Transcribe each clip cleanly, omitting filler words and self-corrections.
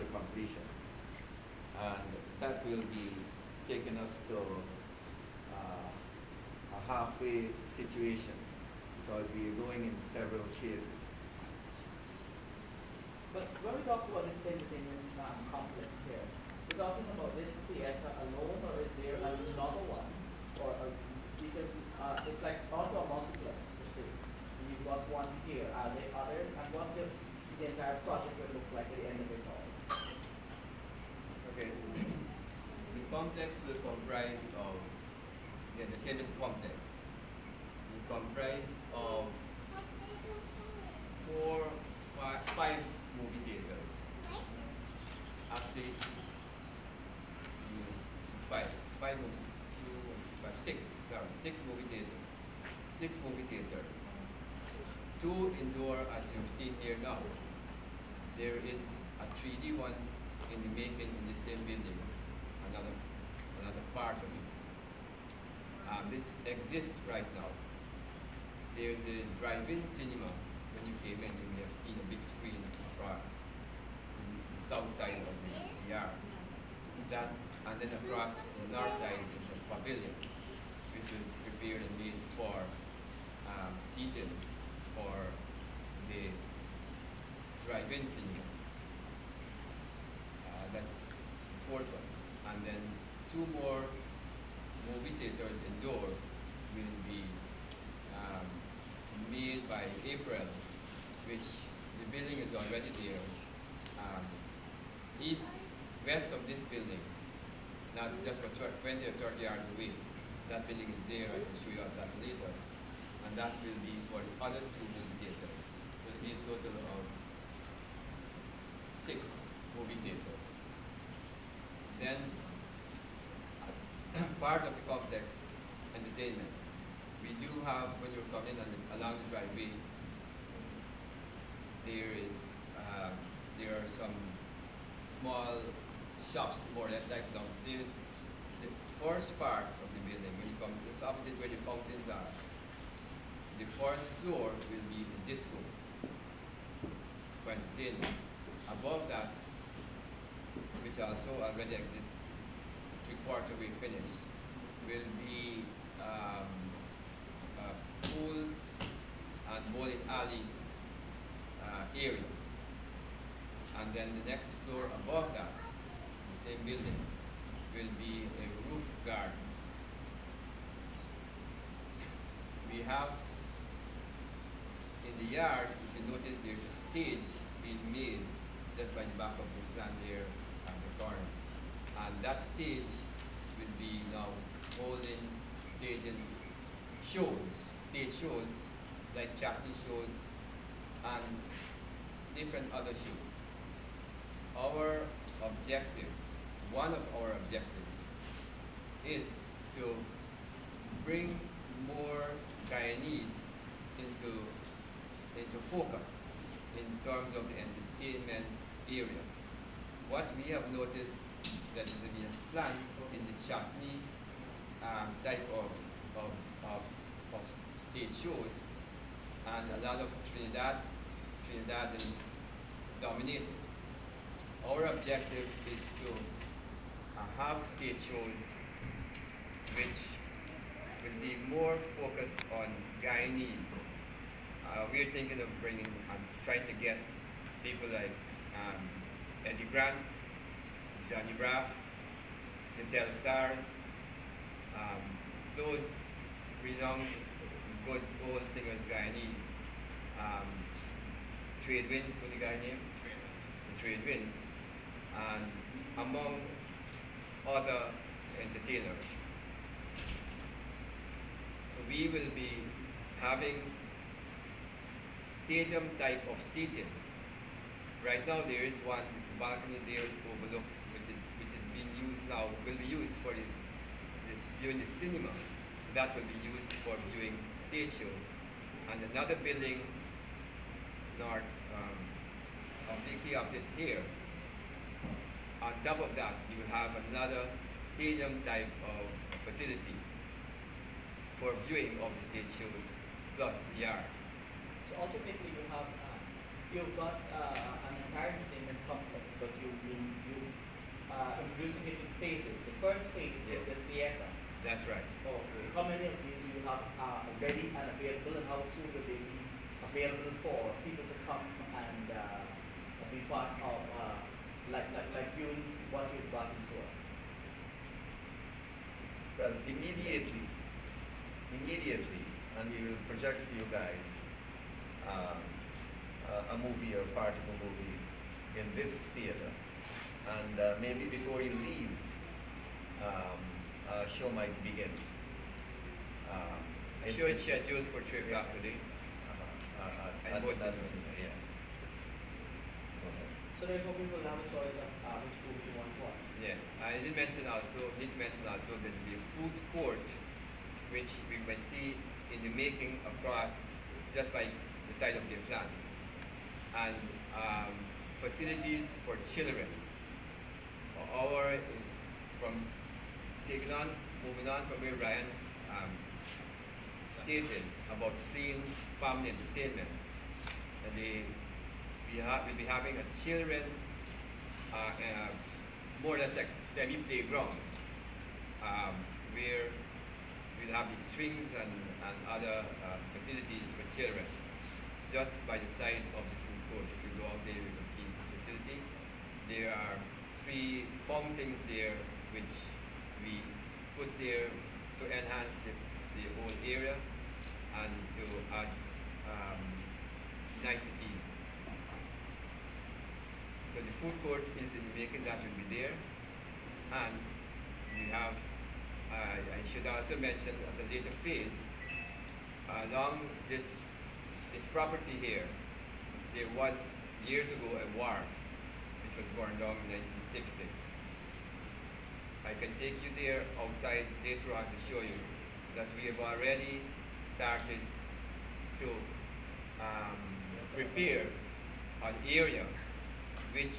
to completion. And that will be taking us to a halfway situation because we are going in several phases. But when we talk about this entertainment complex here, we're talking about this theater alone, or is there another one? Because it's like also a multiplex per se. You've got one here. Are there others? And what the entire project will look like at the end of it all? Okay. The complex will comprise of the entertainment complex. Will comprise of five movie theaters. Actually, five movie, six movie theaters. Six movie theaters. Two indoor, as you've seen here now. There is a 3D one in the making in the same building, another part of it. This exists right now. There's a drive-in cinema. When you came in, you may have seen a big screen across the south side of the yard. That, and then across the north side is a pavilion, which was prepared and made for seating for the drive-in cinema. That's the fourth one. And then two more movie theaters indoor will be made by April, which the building is already there. West of this building, not just for 20 or 30 yards away. That building is there, I can show you that later. And that will be for the other two movie theaters. So it'll be a total of 6 movie theaters. Then, as part of the complex entertainment, we do have, when you're coming along the driveway, there are some small shops, more or less like downstairs. The first part of the building, when you come, this opposite where the fountains are, the first floor will be the disco for entertainment. Above that, which also already exists, 3/4 way finished, will be pools and bowling alley area. And then the next floor above that, the same building, will be a roof garden. We have in the yard, if you notice, there's a stage being made just by the back of the plant there at the corner. And that stage will be now holding, staging stage shows, like charity shows and different other shows. Our objective, one of our objectives, is to bring more Guyanese into focus in terms of the entertainment area. What we have noticed that there will be a slant in the chutney type of stage shows, and a lot of Trinidadians dominate. Our objective is to have stage shows which will be more focused on Guyanese. We're thinking of bringing and trying to get people like Eddie Grant, Johnny Braff, the Telstars, those renowned good old singers Guyanese. Trade Winds, what the guy name? The Trade Winds, and among other entertainers. We will be having stadium type of seating. Right now there is one, this balcony there overlooks, which is being used now, will be used for viewing the cinema. That will be used for viewing stage show. And another building north obliquely opposite here. On top of that, you will have another stadium type of facility for viewing of the stage shows, plus the yard. So ultimately, you've got an entire entertainment complex but you introducing it in phases. The first phase is Yes. the theater. That's right. Okay. How many of these do you have ready and available, and how soon will they be available for people to come and be part of, like viewing what you've got and so on? Well, immediately, and we will project for you guys um, a movie or part of a movie in this theater. And maybe before you leave, a show might begin. The show is scheduled for 3 o'clock today. And at both that cinemas. cinema, yes. So therefore, people have a choice of which movie you want to watch. Yes, I did mention also, need to mention also that there will be a food court which we may see in the making across just by the side of the flat. And facilities for children. Our, from taking on, moving on from where Ryan stated about clean family entertainment. And we'll be having a children more or less like semi-playground where we'll have the swings and other facilities for children just by the side of the food court. If you go out there, you can see the facility. There are 3 fountains there which we put there to enhance the whole area and to add niceties. So the food court is in the making, that will be there. And we have, I should also mention at a later phase, along this property here, there was years ago a wharf which was burned down in 1960. I can take you there outside later on to show you that we have already started to prepare an area which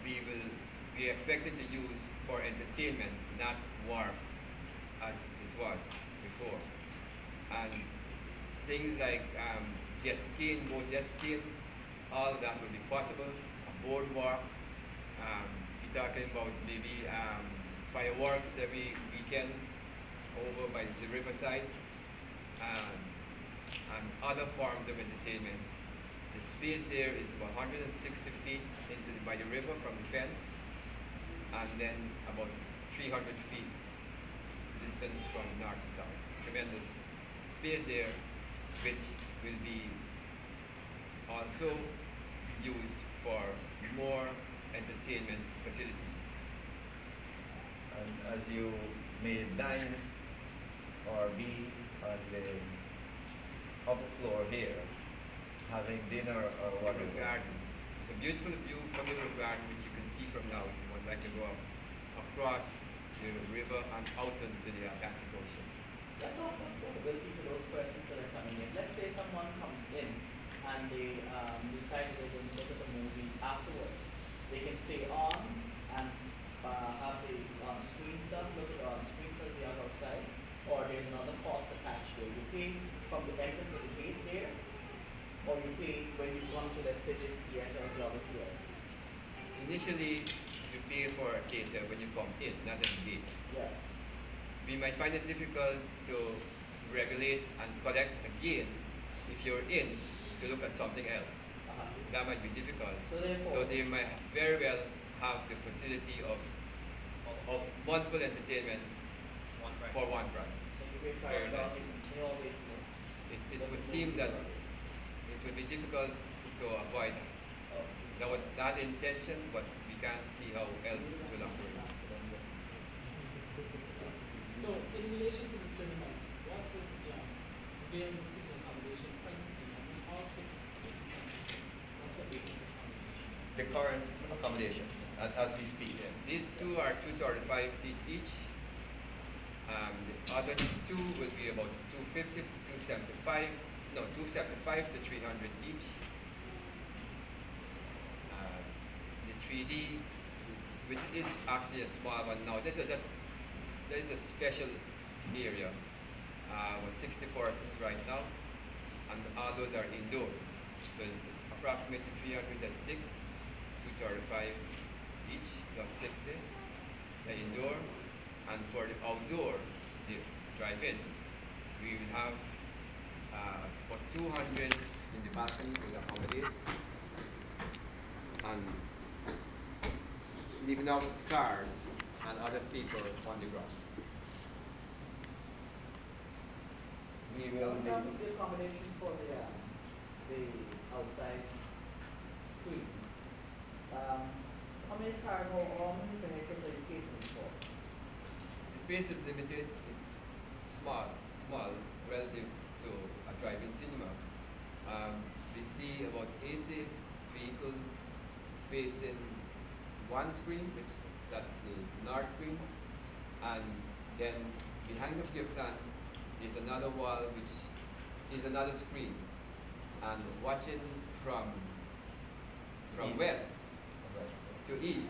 we are expected to use for entertainment, not wharf as it was before. And things like jet skiing, boat jet skiing, all of that will be possible. A boardwalk, we're talking about maybe fireworks every weekend over by the riverside, and other forms of entertainment. The space there is about 160 feet by the river from the fence, and then about 300 feet distance from north to south. Tremendous space there, which will be also used for more entertainment facilities. And as you may dine or be on the upper floor here, having dinner or The whatever. roof garden. It's a beautiful view from the roof garden, which you can see from now if you would like to go up across the river and out into the Atlantic Ocean. Let's talk about affordability for those persons that are coming in. Let's say someone comes in and they decide that they're going to look at the movie afterwards. They can stay on and have the screen stuff, look at the screen stuff they have outside, or there's another cost attached to it. You pay from the entrance of the gate there, or you pay when you come to, let's say, this theater or the other theater. Initially, you pay for a theater when you come in, not at the gate. Yeah. We might find it difficult to regulate and collect again if you're in to look at something else. That might be difficult. So they might very well have the facility of multiple entertainment for one price. So you pay Very $5, nice. you can stay all day. It would seem that it would be difficult to avoid that. Oh. That was not the intention, but we can't see how else it will operate. So, in relation to the cinemas, what is the available seating accommodation presently? I mean, all 6 what's the basic accommodation? The current accommodation, as we speak. These 2 are 235 seats each. The other 2 will be about 250 to 275. No, 275 to 300 each. The 3D, which is actually a small one now. There is a special area with 60 persons right now, and all those are indoors. So it's approximately 306 to 235 each, plus 60, the indoor, and for the outdoor, the drive-in, we will have about 200 in the balcony will accommodate, and leaving out cars and other people on the ground. We will In be, terms of the accommodation for the outside screen, how many cars, how many vehicles are you catering for? The space is limited, it's small relative to a drive-in cinema. We see about 80 vehicles facing one screen, that's the north screen, and then behind the gift stand is another wall which is another screen, and watching from East. west to east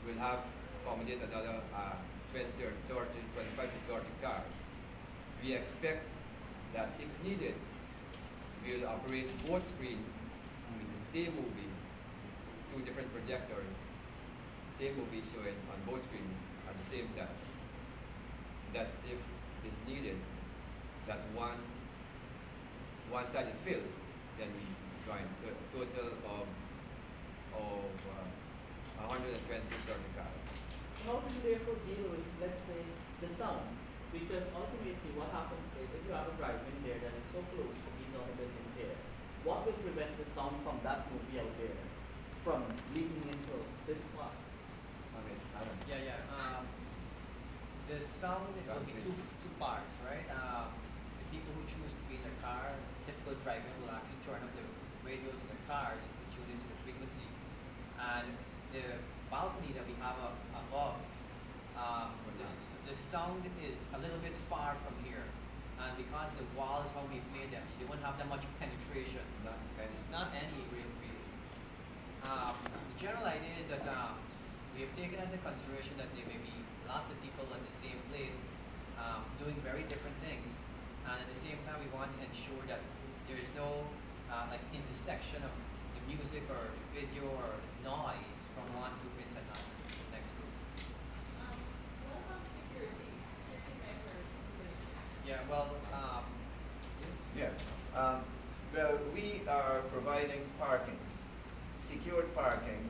will have accommodate another 20 or 30, 25 to 30 cars. We expect that if needed, we will operate both screens with the same movie, two different projectors, same movie showing on both screens at the same time. That's if it's needed, that one side is filled, then we join. So a total of 120, 30 cars. How do you therefore deal with, let's say, the sound? Because ultimately what happens is if you have a drive-in there that is so close to these other buildings here, what will prevent the sound from that movie out there from leaking into this spot? Okay, Adam. Yeah. The sound will be two parts, right? The people who choose to be in their car, typical driver will actually turn up the radios in their cars to tune into the frequency. And the balcony that we have above, the sound is a little bit far from here. And because the walls, how we've made them, they won't have that much penetration. Not any really. The general idea is that we have taken into consideration that there may be lots of people in the same place doing very different things, and at the same time we want to ensure that there is no like intersection of the music or the video or the noise from one group into the next group. What about security? Security measures in place? Yeah, well, yes. Well, we are providing parking, secured parking,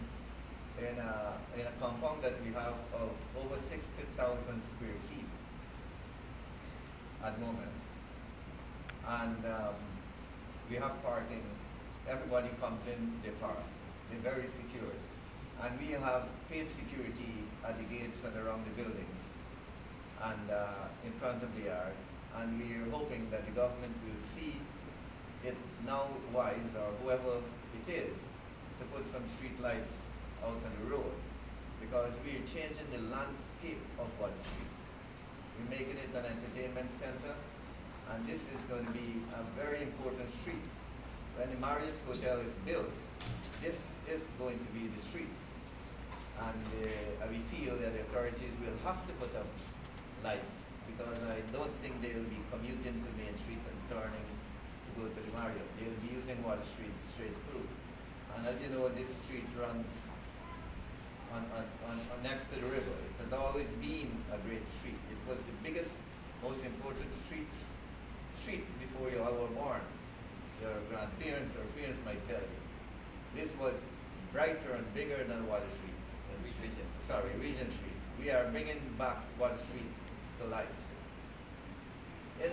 in a compound that we have of over 60,000 square feet at the moment. And we have parking, everybody comes in, they park. They're very secured. And we have paid security at the gates and around the buildings and in front of the yard. And we are hoping that the government will see it now wise, or whoever it is, to put some street lights out on the road, because we are changing the landscape of Water Street. We're making it an entertainment center, and this is going to be a very important street. When the Marriott Hotel is built, this is going to be the street. And we feel that the authorities will have to put up lights, because I don't think they will be commuting to Main Street and turning to go to the Marriott. They will be using Water Street straight through. And as you know, this street runs on next to the river. It has always been a great street. It was the biggest, most important street before you all were born. Your grandparents or parents might tell you. This was brighter and bigger than Water Street. Regent Street. We are bringing back Water Street to life. In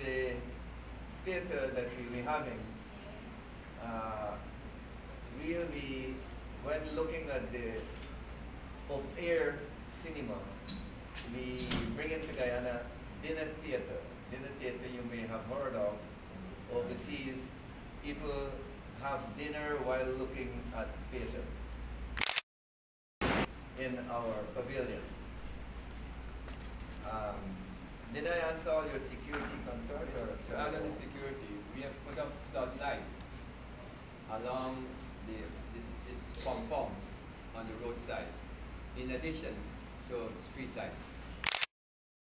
the theater that we'll be having, we'll be, when looking at the open-air cinema, we bring into Guyana dinner theater. Dinner theater you may have heard of overseas. People have dinner while looking at theater in our pavilion. Did I answer all your security concerns? To add on the security, we have put up floodlights along this compound on the roadside, in addition to street lights.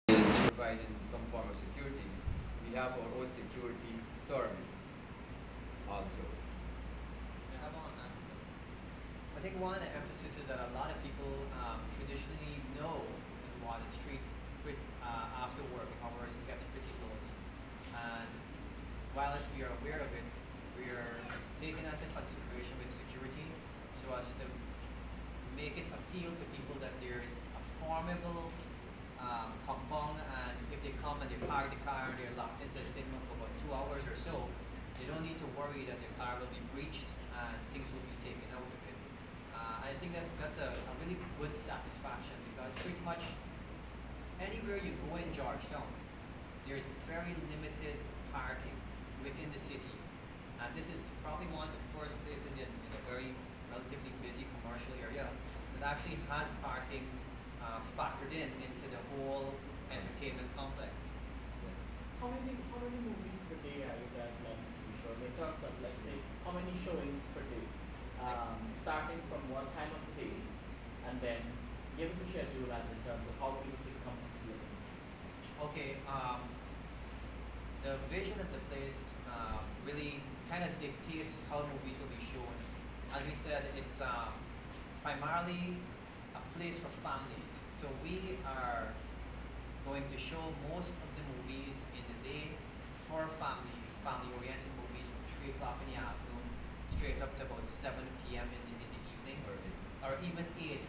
It's providing some form of security. We have our own security service also. Yeah, how about that? I think one emphasis is that a lot of people traditionally know in Water Street after work hours gets pretty lonely. And while we are aware of it, we are taking that into consideration with security so as to make it appeal to people that there's a formidable compound, and if they come and they park the car and they're locked into the cinema for about 2 hours or so, they don't need to worry that their car will be breached and things will be taken out of it. I think that's a really good satisfaction, because pretty much anywhere you go in Georgetown, there's very limited parking within the city. And this is probably one of the first places in a very relatively busy commercial area that actually has parking factored into the whole entertainment complex. How many movies per day are you guys likely to be showing in terms of, let's say, how many showings per day? Starting from what time of the day, and then give us a schedule as in terms of how people can come to see it. Okay, the vision of the place really kind of dictates how movies will be shown. As we said, it's primarily a place for families. So we are going to show most of the movies in the day for family-oriented movies from 3 o'clock in the afternoon straight up to about 7 p.m. in the evening, or even 8,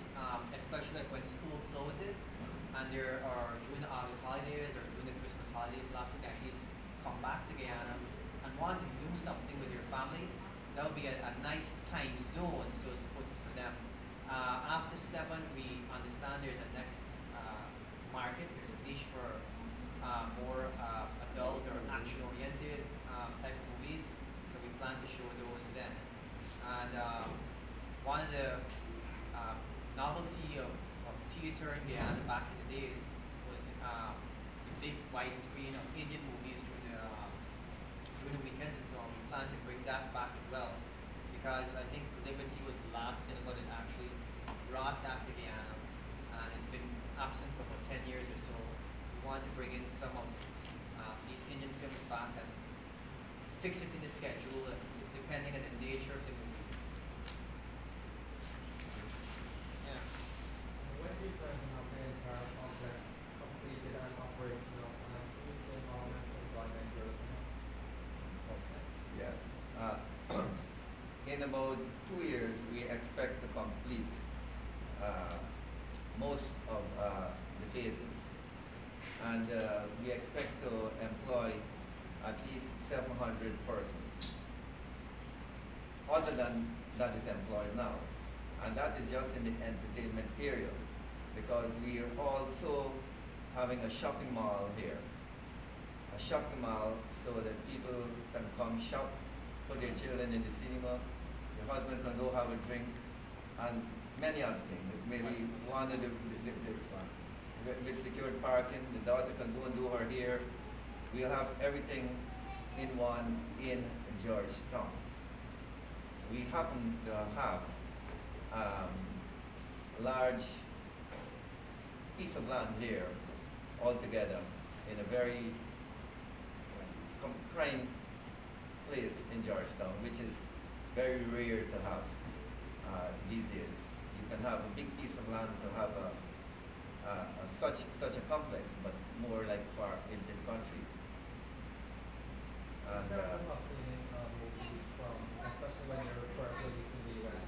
especially like when school closes and there are during the August holidays or during the Christmas holidays, lots of guys come back to Guyana and want to do something with your family. That would be a nice time zone, so as to put it for them. After 7, we understand there's a next market, there's a niche for more adult or action-oriented type of movies, so we plan to show those then. And one of the novelty of theater in Guyana back in the days was the big widescreen of Indian movies during the weekends and so on. We plan to bring that back as well, because I think Liberty was the last cinema that actually brought that to Guyana, and it's been absent for about 10 years or so. We want to bring in some of these Indian films back and fix it in the schedule depending on the nature of the movie. Yeah. When do you plan to have the entire complex completed and operational, and can you say how much employment you're looking at? Yes. In about 2 years, we expect to complete most of the phases. And we expect to employ at least 700 persons, other than that is employed now. And that is just in the entertainment area, because we are also having a shopping mall here. A shopping mall so that people can come shop, put their children in the cinema, your husband can go have a drink, and many other things. Maybe one of the with secured parking, the daughter can go and do her hair. We'll have everything in one in Georgetown. We happen to have a large piece of land here altogether in a very prime place in Georgetown, which is very rare to have these days. You can have a big piece of land to have such a complex, but more like far into the country. In And terms of obtaining movies from, especially when you're first released in the US,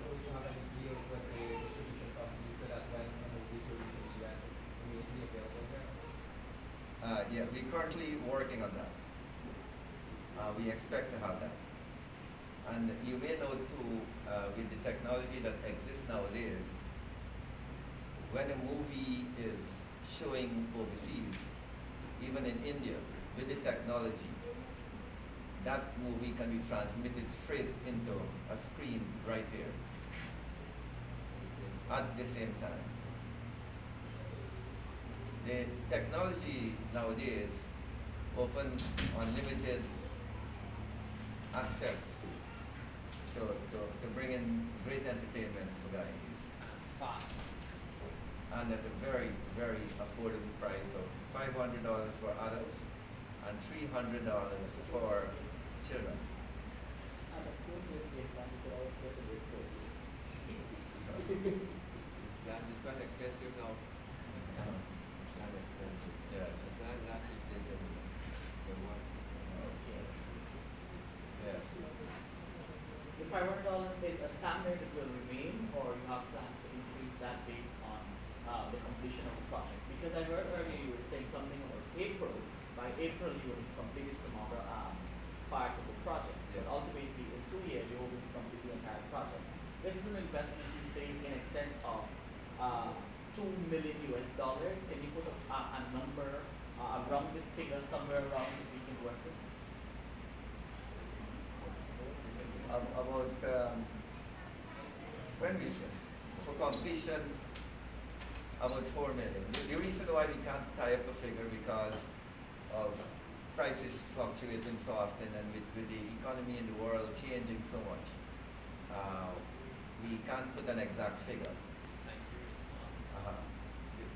will you have any deals with the distribution companies so that when a movie is released in the US, it's immediately available here? yeah, we're currently working on that. We expect to have that. And you may know too, with the technology that exists nowadays, when a movie is showing overseas, even in India, with the technology, that movie can be transmitted straight into a screen right here at the same time. The technology nowadays opens unlimited access to bring in great entertainment for guys. Fast. And at a very, very affordable price of $500 for adults and $300 for children. at a previous game plan, you could always go to this game. That is quite expensive now. It's not expensive. Yes. It's not actually pleasant. The ones. Okay. Yes. The $500 is a standard that will remain, or you have plans to increase that based on the completion of the project? Because I heard earlier you were saying something about April. By April, you would have completed some other parts of the project. Yeah. But ultimately, in 2 years, you will complete the entire project. This is an investment you save in excess of $2 million US. Can you put a number, a rounded figure somewhere around that we can work with? About when we for completion about 4 million. The reason why we can't tie up a figure because of prices fluctuating so often and with the economy in the world changing so much, we can't put an exact figure.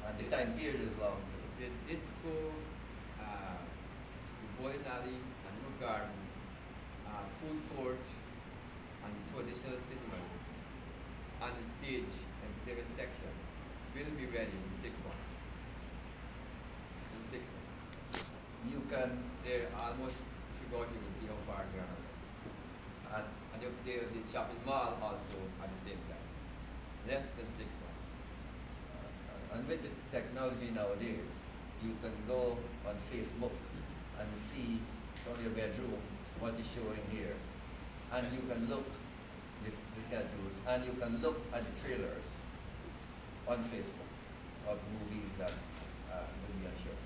And the time period is long too. The disco, the bowling alley, and roof garden, food court, and two additional cinemas, and the stage entertainment section will be ready in 6 months. In 6 months. You can They're almost, if you go out, you can see how far they are. And the shopping mall also at the same time. Less than 6 months. and with the technology nowadays, you can go on Facebook and see from your bedroom what is showing here. And you can look the schedules and you can look at the trailers on Facebook of movies that will be on show.